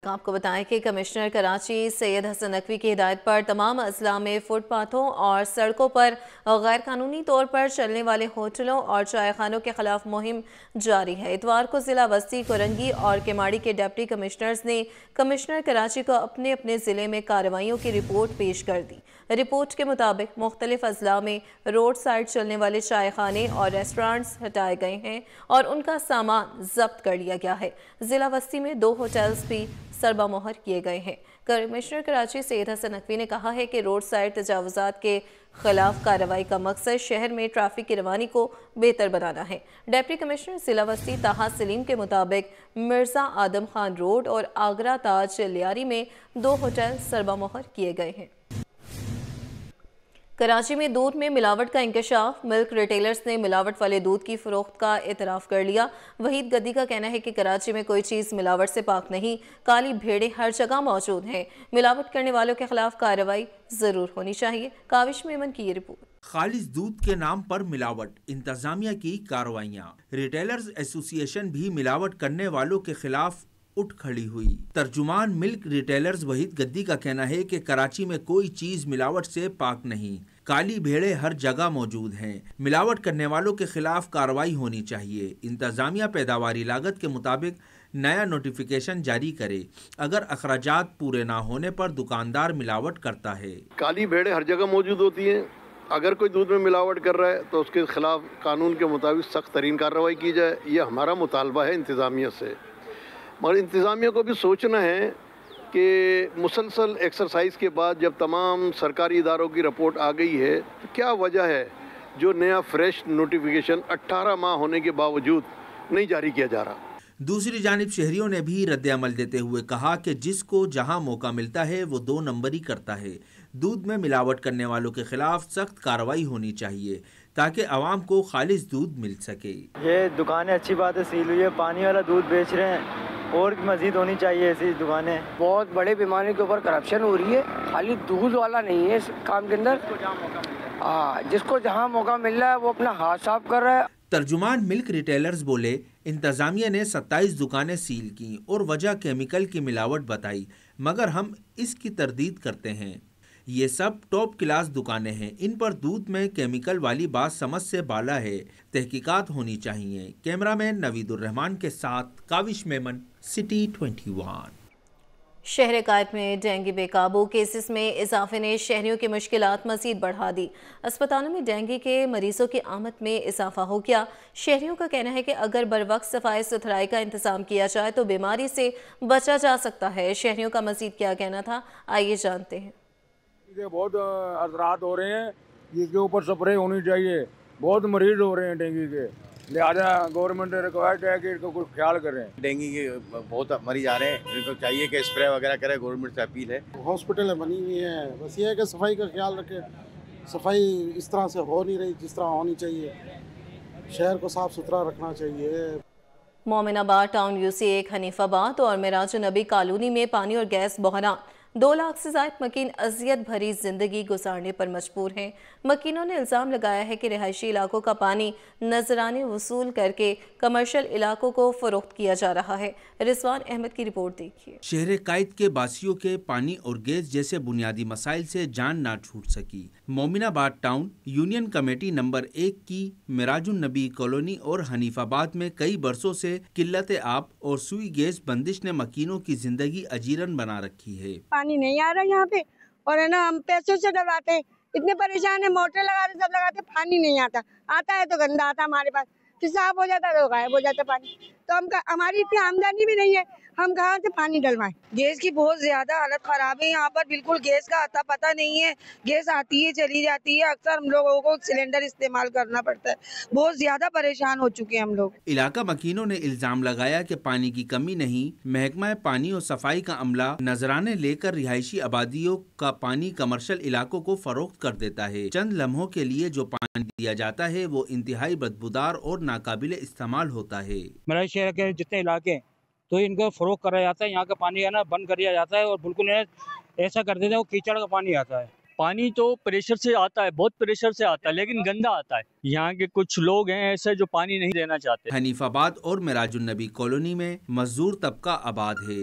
آپ کو بتائیں کہ کمشنر کراچی سید حسن نقوی کی ہدایت پر تمام اضلاع میں فٹ پاتھوں اور سڑکوں پر غیر قانونی طور پر چلنے والے ہوٹلوں اور چائے خانوں کے خلاف مہم جاری ہے۔ اتوار کو ضلع وسطی کورنگی اور کیماڑی کے ڈپٹی کمشنرز نے کمشنر کراچی کو اپنے اپنے ضلع میں کارروائیوں کی رپورٹ پیش کر دی۔ رپورٹ کے مطابق مختلف اضلاع میں روڈ سائڈ چلنے والے چائے خانے اور ریسٹورانٹس ہٹائے گئے ہیں اور ان کا سامان ضبط کر لیا گیا ہے۔ ضلع وسطی میں 2 ہوٹلز بھی سربہ مہر کیے گئے ہیں۔ کمشنر کراچی سید حسن نقوی نے کہا ہے کہ روڈ سائڈ تجاوزات کے خلاف کارروائی کا مقصد شہر میں ٹریفک کی روانی کو بہتر بنانا ہے۔ ڈپٹی کمشنر ضلع وسطی طاہا سلیم کے مطابق مرزا آدم خان روڈ اور آگرہ تاج لیاری میں 2 ہوٹل سربہ مہر کیے گئے ہیں۔ کراچی میں دودھ میں ملاوٹ کا انکشاف، ملک ریٹیلرز نے ملاوٹ والے دودھ کی فروخت کا اعتراف کر لیا۔ وحید گدی کا کہنا ہے کہ کراچی میں کوئی چیز ملاوٹ سے پاک نہیں، کالی بھیڑیں ہر جگہ موجود ہیں، ملاوٹ کرنے والوں کے خلاف کارروائی ضرور ہونی چاہیے۔ کاوش میمن کی یہ رپورٹ۔ خالص دودھ کے نام پر ملاوٹ، انتظامیہ کی کارروائیاں، ریٹیلرز ایسوسی ایشن بھی ملاوٹ کرنے والوں کے خلاف اٹھ کھڑی ہوئی۔ ترجمان ملک ریٹیلرز وحید گدی کا کہنا ہے کہ کراچی میں کوئی چیز ملاوٹ سے پاک نہیں، کالی بھیڑیں ہر جگہ موجود ہیں، ملاوٹ کرنے والوں کے خلاف کارروائی ہونی چاہیے۔ انتظامیہ پیداواری لاگت کے مطابق نیا نوٹیفیکیشن جاری کرے، اگر اخراجات پورے نہ ہونے پر دکاندار ملاوٹ کرتا ہے۔ کالی بھیڑیں ہر جگہ موجود ہوتی ہیں، اگر کوئی دودھ میں ملاوٹ کر رہا ہے تو اس کے خلاف قانون کے مطابق سخت ترین کارروائی کی جائے، یہ ہمارا مطالبہ ہے انتظامیہ سے۔ مگر انتظامیہ کو بھی سوچنا ہے کہ مسلسل ایکسرسائز کے بعد جب تمام سرکاری اداروں کی رپورٹ آ گئی ہے تو کیا وجہ ہے جو نیا فریش نوٹیفیکیشن 18 ماہ ہونے کے باوجود نہیں جاری کیا جا رہا۔ دوسری جانب شہریوں نے بھی رد عمل دیتے ہوئے کہا کہ جس کو جہاں موقع ملتا ہے وہ 2 نمبری کرتا ہے۔ دودھ میں ملاوٹ کرنے والوں کے خلاف سخت کارروائی ہونی چاہیے تاکہ عوام کو خالص دودھ مل سکے۔ یہ دکانیں اچھی بات ہے سیل ہوئی ہے، پانی والا دودھ بیچ رہے ہیں، اور مزید ہونی چاہیے ایسی دکانیں۔ بہت بڑے پیمانے کے اوپر کرپشن ہو رہی ہے، خالی دودھ والا نہیں ہے اس کام کے اندر، جس کو جہاں موقع مل رہا ہے وہ اپنا ہاتھ صاف کر رہا ہے۔ ترجمان ملک ریٹیلرز بولے انتظامیہ نے 27 دکانیں سیل کیں اور وجہ کیمیکل کی ملاوٹ بتائی، مگر ہم اس کی تردید کرتے ہیں۔ یہ سب ٹاپ کلاس دکانیں ہیں، ان پر دودھ میں کیمیکل والی بات سمجھ سے بالا ہے، تحقیقات ہونی چاہیے۔ کیمرہ مین نوید الرحمان کے ساتھ کاوش میمن، سٹی 21۔ شہر قائد میں ڈینگی بے قابو، کیسز میں اضافے نے شہریوں کی مشکلات مزید بڑھا دی۔ اسپتالوں میں ڈینگی کے مریضوں کی آمد میں اضافہ ہو گیا۔ شہریوں کا کہنا ہے کہ اگر بروقت صفائی ستھرائی کا انتظام کیا جائے تو بیماری سے بچا جا سکتا ہے۔ شہریوں کا مزید کیا کہنا تھا، آئیے جانتے ہیں۔ بہت اثرات ہو رہے ہیں، اس کے اوپر سپرے ہونی چاہیے، بہت مریض ہو رہے ہیں ڈینگی کے، لہٰذا گورنمنٹ ریکوائرڈ ہے کہ اس کو کچھ خیال کریں۔ ڈینگی کے بہت مریض آ رہے ہیں، ان کو چاہیے کہ اسپرے وغیرہ کرے، گورنمنٹ سے اپیل ہے۔ ہاسپٹلیں بنی ہوئی ہیں، بس یہ ہے کہ صفائی کا خیال رکھیں، صفائی اس طرح سے ہو نہیں رہی جس طرح ہونی چاہیے، شہر کو صاف ستھرا رکھنا چاہیے۔ مومن آباد ٹاؤن UC1 حنیف آباد اور معراج النبی کالونی میں پانی اور گیس بحران، 2 لاکھ سے زائد مکین اذیت بھری زندگی گزارنے پر مجبور ہیں۔ مکینوں نے الزام لگایا ہے کہ رہائشی علاقوں کا پانی نذرانے وصول کر کے کمرشل علاقوں کو فروخت کیا جا رہا ہے۔ رضوان احمد کی رپورٹ دیکھیے۔ شہر قائد کے باسیوں کے پانی اور گیس جیسے بنیادی مسائل سے جان نہ چھوٹ سکی۔ مومن آباد ٹاؤن یونین کمیٹی نمبر 1 کی معراج النبی کالونی اور حنیف آباد میں کئی برسوں سے قلت آب اور سوئی گیس بندش نے مکینوں کی زندگی اجیرن بنا رکھی ہے۔ پانی نہیں آ رہا یہاں پہ، اور ہے نا ہم پیسوں سے ڈلواتے ہیں، اتنے پریشان ہیں، موٹر لگاتے سب لگاتے، پانی نہیں آتا ہے تو گندا آتا ہمارے پاس، پھر صاف ہو جاتا ہے تو غائب ہو جاتا پانی، تو ہماری اتنی آمدنی بھی نہیں ہے، ہم کہاں سے پانی ڈلوائیں۔ گیس کی بہت زیادہ حالت خراب ہے یہاں پر، بالکل گیس کا اتا پتہ نہیں ہے، گیس آتی ہے چلی جاتی ہے، اکثر ہم لوگوں کو سلنڈر استعمال کرنا پڑتا ہے، بہت زیادہ پریشان ہو چکے ہیں ہم لوگ۔ علاقہ مکینوں نے الزام لگایا کہ پانی کی کمی نہیں، محکمہ پانی اور صفائی کا عملہ نذرانے لے کر رہائشی آبادیوں کا پانی کمرشل علاقوں کو فروخت کر دیتا ہے۔ چند لمحوں کے لیے جو پانی دیا جاتا ہے وہ انتہائی بدبودار اور ناقابل استعمال ہوتا ہے۔ معراج شہر کے جتنے علاقے ہیں تو ان کو فروخت کرا جاتا ہے، یہاں کا پانی ہے نا بند کر دیا جاتا ہے اور بالکل ایسا کر دیتے ہیں وہ کیچڑ کا پانی آتا ہے۔ پانی تو پریشر سے آتا ہے، بہت پریشر سے آتا ہے، لیکن گندا آتا ہے۔ یہاں کے کچھ لوگ ہیں ایسے جو پانی نہیں دینا چاہتے۔ حنیف آباد اور معراج النبی کالونی میں مزدور طبقہ آباد ہے،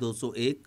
201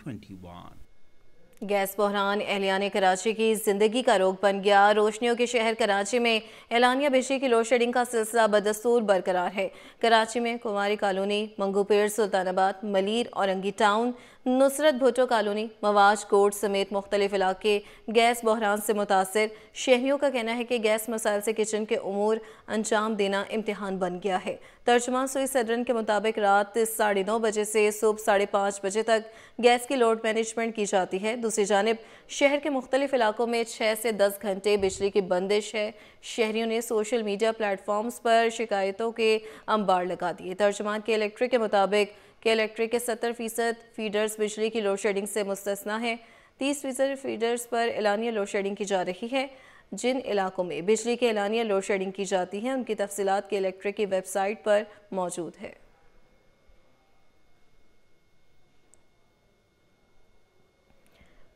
21। گیس بحران اہلیان کراچی کی زندگی کا روگ بن گیا۔ روشنیوں کے شہر کراچی میں اعلانیہ بجلی کی لوڈ شیڈنگ کا سلسلہ بدستور برقرار ہے۔ کراچی میں کماری کالونی، منگو پیر، سلطان آباد، ملیر، اورنگی ٹاؤن، نصرت بھٹو کالونی، مواج کوٹ سمیت مختلف علاقے گیس بحران سے متاثر۔ شہریوں کا کہنا ہے کہ گیس مسائل سے کچن کے امور انجام دینا امتحان بن گیا ہے۔ ترجمان سوئی صدرن کے مطابق رات 9:30 بجے سے صبح 5:30 بجے تک گیس کی لوڈ مینجمنٹ کی جاتی ہے۔ دوسری جانب شہر کے مختلف علاقوں میں 6 سے 10 گھنٹے بجلی کی بندش ہے۔ شہریوں نے سوشل میڈیا پلیٹ فارمز پر شکایتوں کے انبار لگا دیے۔ ترجمان کے الیکٹرک کے مطابق کہ الیکٹرک کے 70% فیڈرز بجلی کی لوڈ شیڈنگ سے مستثنا ہیں۔ 30% فیڈرز پر اعلانیہ لوڈ شیڈنگ کی جا رہی ہے۔ جن علاقوں میں بجلی کے اعلانیہ لوڈ شیڈنگ کی جاتی ہے ان کی تفصیلات کے الیکٹرک کی ویب سائٹ پر موجود ہے۔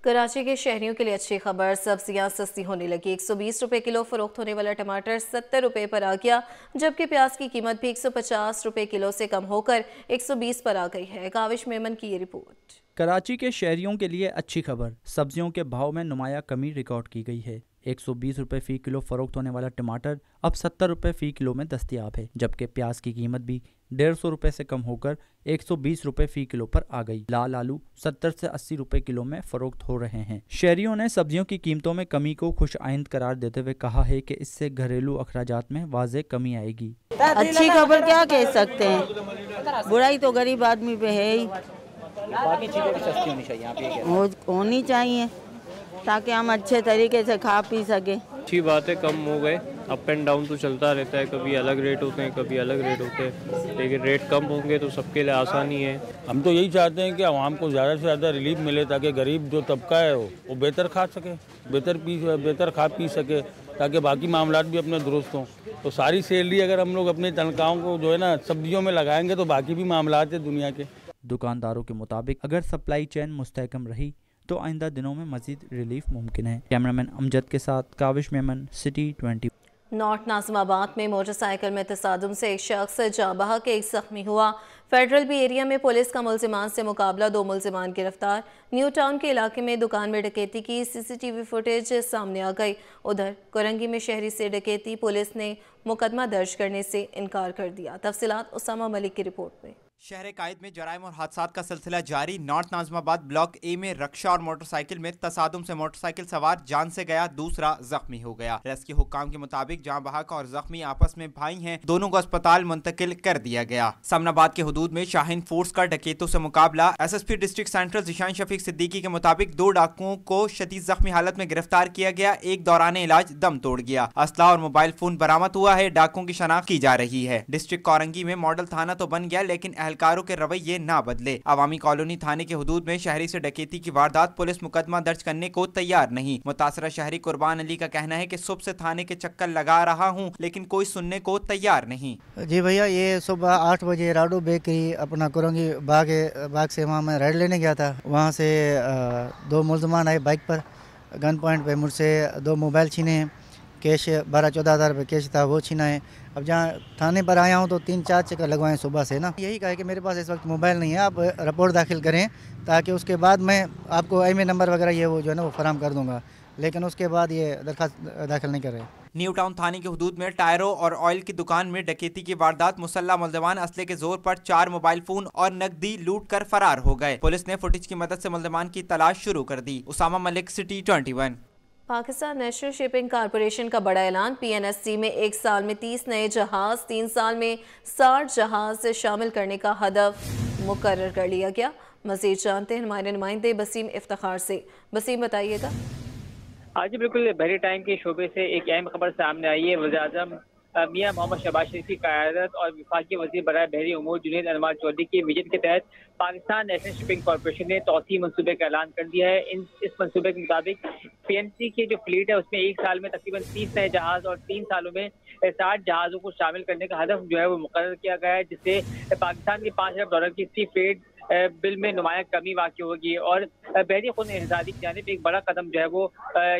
کراچی کے شہریوں کے لیے اچھی خبر، سبزیاں سستی ہونے لگی۔ 120 روپے کلو فروخت ہونے والا ٹماٹر 70 روپے پر آ گیا، جبکہ پیاز کی قیمت بھی 150 روپے کلو سے کم ہو کر 120 پر آ گئی ہے۔ کاوش میمن کی یہ رپورٹ۔ کراچی کے شہریوں کے لیے اچھی خبر، سبزیوں کے بھاؤ میں نمایاں کمی ریکارڈ کی گئی ہے۔ 120 روپے فی کلو فروخت ہونے والا ٹماٹر اب 70 روپے فی کلو میں دستیاب ہے، جبکہ پیاز کی قیمت بھی 150 روپے سے کم ہو کر 120 روپے فی کلو پر آ گئی۔ لال آلو 70 سے 80 روپے کلو میں فروخت ہو رہے ہیں۔ شہریوں نے سبزیوں کی قیمتوں میں کمی کو خوش آئند قرار دیتے ہوئے کہا ہے کہ اس سے گھریلو اخراجات میں واضح کمی آئے گی۔ اچھی خبر کیا کہہ سکتے ہیں، برائی تو غریب آدمی پہ ہے ہی، باقی چیزیں بھی سستی ہونی چاہیے، آپ یہ ہونی چاہیے تاکہ ہم اچھے طریقے سے کھا پی سکیں۔ اچھی بات ہے، کم ہو گئے، اپ اینڈ ڈاؤن تو چلتا رہتا ہے، کبھی الگ ریٹ ہوتے ہیں کبھی الگ ریٹ ہوتے ہیں، لیکن ریٹ کم ہوں گے تو سب کے لیے آسانی ہے۔ ہم تو یہی چاہتے ہیں کہ عوام کو زیادہ سے زیادہ ریلیف ملے تاکہ غریب جو طبقہ ہے وہ بہتر کھا سکے، بہتر کھا پی سکے، تاکہ باقی معاملات بھی اپنے درست ہوں۔ تو ساری سیلری اگر ہم لوگ اپنی تنخواہوں کو جو ہے نا سبزیوں میں لگائیں گے تو باقی بھی معاملات ہیں دنیا کے۔ دکانداروں کے مطابق اگر سپلائی چین مستحکم رہی تو آئندہ دنوں میں مزید ریلیف ممکن ہے۔ کیمرامین امجد کے ساتھ کاوش میمن، سٹی 20۔ نارتھ ناظم آباد میں موٹر سائیکل میں تصادم سے ایک شخص جاں بحق، ایک زخمی ہوا۔ فیڈرل بی ایریا میں پولیس کا ملزمان سے مقابلہ، 2 ملزمان گرفتار۔ نیو ٹاؤن کے علاقے میں دکان میں ڈکیتی کی CCTV فوٹیج سامنے آ گئی۔ ادھر کورنگی میں شہری سے ڈکیتی، پولیس نے مقدمہ درج کرنے سے انکار کر دیا۔ تفصیلات اسامہ ملک کی رپورٹ میں۔ شہر قائد میں جرائم اور حادثات کا سلسلہ جاری۔ نارتھ ناظم آباد بلاک اے میں رکشہ اور موٹر سائیکل میں تصادم سے موٹر سائیکل سوار جان سے گیا، دوسرا زخمی ہو گیا۔ ریسکیو حکام کے مطابق جاں بحق اور زخمی آپس میں بھائی ہیں، دونوں کو اسپتال منتقل کر دیا گیا۔ سمن آباد کے حدود میں شاہین فورس کا ڈکیتوں سے مقابلہ۔ SSP ڈسٹرکٹ سینٹرل ذیشان شفیق صدیقی کے مطابق 2 ڈاکوؤں کو شدید زخمی حالت میں گرفتار کیا گیا، ایک دوران علاج دم توڑ گیا۔ اسلحہ اور موبائل فون برآمد ہوا ہے، ڈاکوؤں کی شناخت کی جا رہی ہے۔ ڈسٹرکٹ کورنگی میں ماڈل تھانہ تو بن گیا لیکن اہلکاروں کے رویے نہ بدلے۔ عوامی کالونی تھانے کے حدود میں شہری سے ڈکیتی کی واردات، پولیس مقدمہ درج کرنے کو تیار نہیں۔ متاثرہ شہری قربان علی کا کہنا ہے کہ صبح سے تھانے کے چکر لگا رہا ہوں لیکن کوئی سننے کو تیار نہیں۔ جی بھیا، یہ صبح 8 بجے راڈو بیکری اپنا کورنگی باغ سے وہاں میں رائڈ لینے گیا تھا۔ وہاں سے 2 ملزمان آئے بائک پر، گن پوائنٹ پہ مجھ سے 2 موبائل چھینے ہیں، کیش 12-14 ہزار روپے کیش تھا وہ چھینا ہے۔ اب جہاں تھانے پر آیا ہوں تو 3-4 چکر لگوائے صبح سے نا۔ یہی کہا ہے کہ میرے پاس اس وقت موبائل نہیں ہے، آپ رپورٹ داخل کریں تاکہ اس کے بعد میں آپ کو IMEI نمبر وغیرہ یہ وہ جو ہے نا وہ فراہم کر دوں گا، لیکن اس کے بعد یہ درخواست داخل نہیں کر رہے۔ نیو ٹاؤن تھانے کے حدود میں ٹائروں اور آئل کی دکان میں ڈکیتی کی واردات، مسلح ملزمان اسلحے کے زور پر 4 موبائل فون اور نقدی لوٹ کر فرار ہو گئے۔ پولیس نے فوٹیج کی مدد سے ملزمان کی تلاش شروع کر دی۔ Osama Malik, city 21۔ Pakistan national shipping corporation کا بڑا اعلان، PNSC میں 1 سال میں 30 نئے جہاز، 3 سال میں 60 جہاز شامل کرنے کا ہدف مقرر کر لیا گیا۔ مزید جانتے ہیں ہمارے نمائندے بسیم افتخار سے۔ بسیم بتائیے گا۔ آج بالکل بحری ٹائم کے شعبے سے ایک اہم خبر سامنے آئی ہے۔ وزیراعظم میاں محمد شہباز شریف کی قیادت اور وفاقی وزیر برائے بحری امور جنید انوار چودھری کی وزٹ کے تحت پاکستان نیشنل شپنگ کارپوریشن نے توسیع منصوبے کا اعلان کر دیا ہے۔ اس منصوبے کے مطابق PNC کی جو فلیٹ ہے اس میں 1 سال میں تقریباً 30 نئے جہاز اور 3 سالوں میں 60 جہازوں کو شامل کرنے کا ہدف جو ہے وہ مقرر کیا گیا ہے، جس سے پاکستان کی $5 ارب کی سی فیڈ بل میں نمایاں کمی واقع ہوگی اور بحری خود انحصاری کی جانب ایک بڑا قدم جو ہے وہ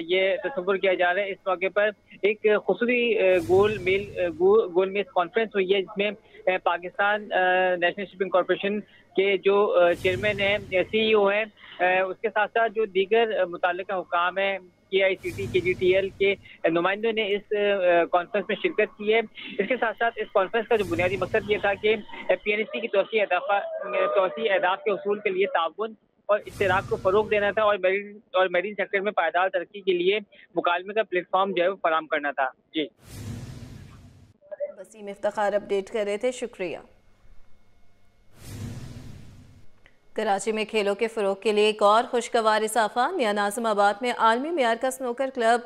یہ تصور کیا جا رہا ہے۔ اس موقع پر ایک خصوصی گول میز کانفرنس ہوئی ہے، جس میں پاکستان نیشنل شپنگ کارپوریشن کے جو چیئرمین ہیں، سی ای او ہیں، اس کے ساتھ ساتھ جو دیگر متعلقہ حکام ہیں، KICT KGTL کے نمائندوں نے اس کانفرنس میں شرکت کی ہے۔ اس کے ساتھ ساتھ اس کانفرنس کا جو بنیادی مقصد یہ تھا کہ PNST کی توسیع اہداف کے حصول کے لیے تعاون اور اشتراک کو فروغ دینا تھا، اور میرین سیکٹر میں پائیدار ترقی کے لیے مکالمے کا پلیٹ فارم جو ہے وہ فراہم کرنا تھا۔ جی وسیم افتخار اپڈیٹ کر رہے تھے، شکریہ۔ کراچی میں کھیلوں کے فروغ کے لیے ایک اور خوشگوار اضافہ، نیا ناظم آباد میں عالمی معیار کا سنوکر کلب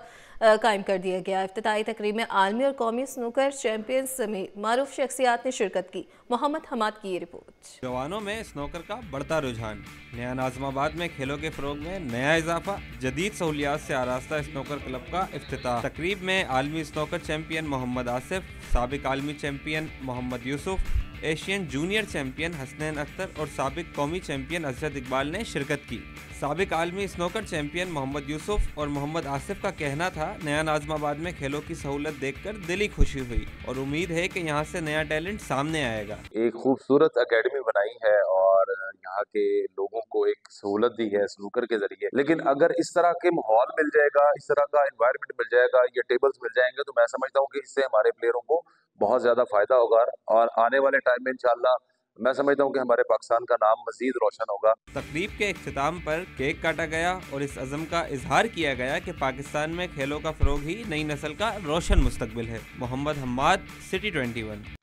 قائم کر دیا گیا۔ افتتاحی تقریب میں عالمی اور قومی سنوکر چیمپئن سمیت معروف شخصیات نے شرکت کی۔ محمد حماد کی یہ رپورٹ۔ جوانوں میں سنوکر کا بڑھتا رجحان، نیا ناظم آباد میں کھیلوں کے فروغ میں نیا اضافہ، جدید سہولیات سے آراستہ سنوکر کلب کا افتتاح۔ تقریب میں عالمی سنوکر چیمپئن محمد آصف، سابق عالمی champion Muhammad Yousuf, Asian junior champion Hasnain Akhtar اور سابق قومی چیمپئن ازہد اقبال نے شرکت کی۔ سابق عالمی سنوکر چیمپئن محمد یوسف اور محمد آصف کا کہنا تھا، نیا ناظم آباد میں کھیلوں کی سہولت دیکھ کر دلی خوشی ہوئی اور امید ہے کہ یہاں سے نیا ٹیلنٹ سامنے آئے گا۔ ایک خوبصورت اکیڈمی بنائی ہے اور یہاں کے لوگوں کو ایک سہولت دی ہے سنوکر کے ذریعے، لیکن اگر اس طرح کے ماحول مل جائے گا، اس طرح کا انوائرمنٹ مل جائے گا، یہ ٹیبلز مل جائیں گے، تو میں سمجھتا ہوں کہ اس سے ہمارے پلیئروں کو بہت زیادہ فائدہ ہوگا اور آنے والے ٹائم میں انشاءاللہ میں سمجھتا ہوں کہ ہمارے پاکستان کا نام مزید روشن ہوگا۔ تقریب کے اختتام پر کیک کاٹا گیا اور اس عزم کا اظہار کیا گیا کہ پاکستان میں کھیلوں کا فروغ ہی نئی نسل کا روشن مستقبل ہے۔ محمد حماد، سٹی 21۔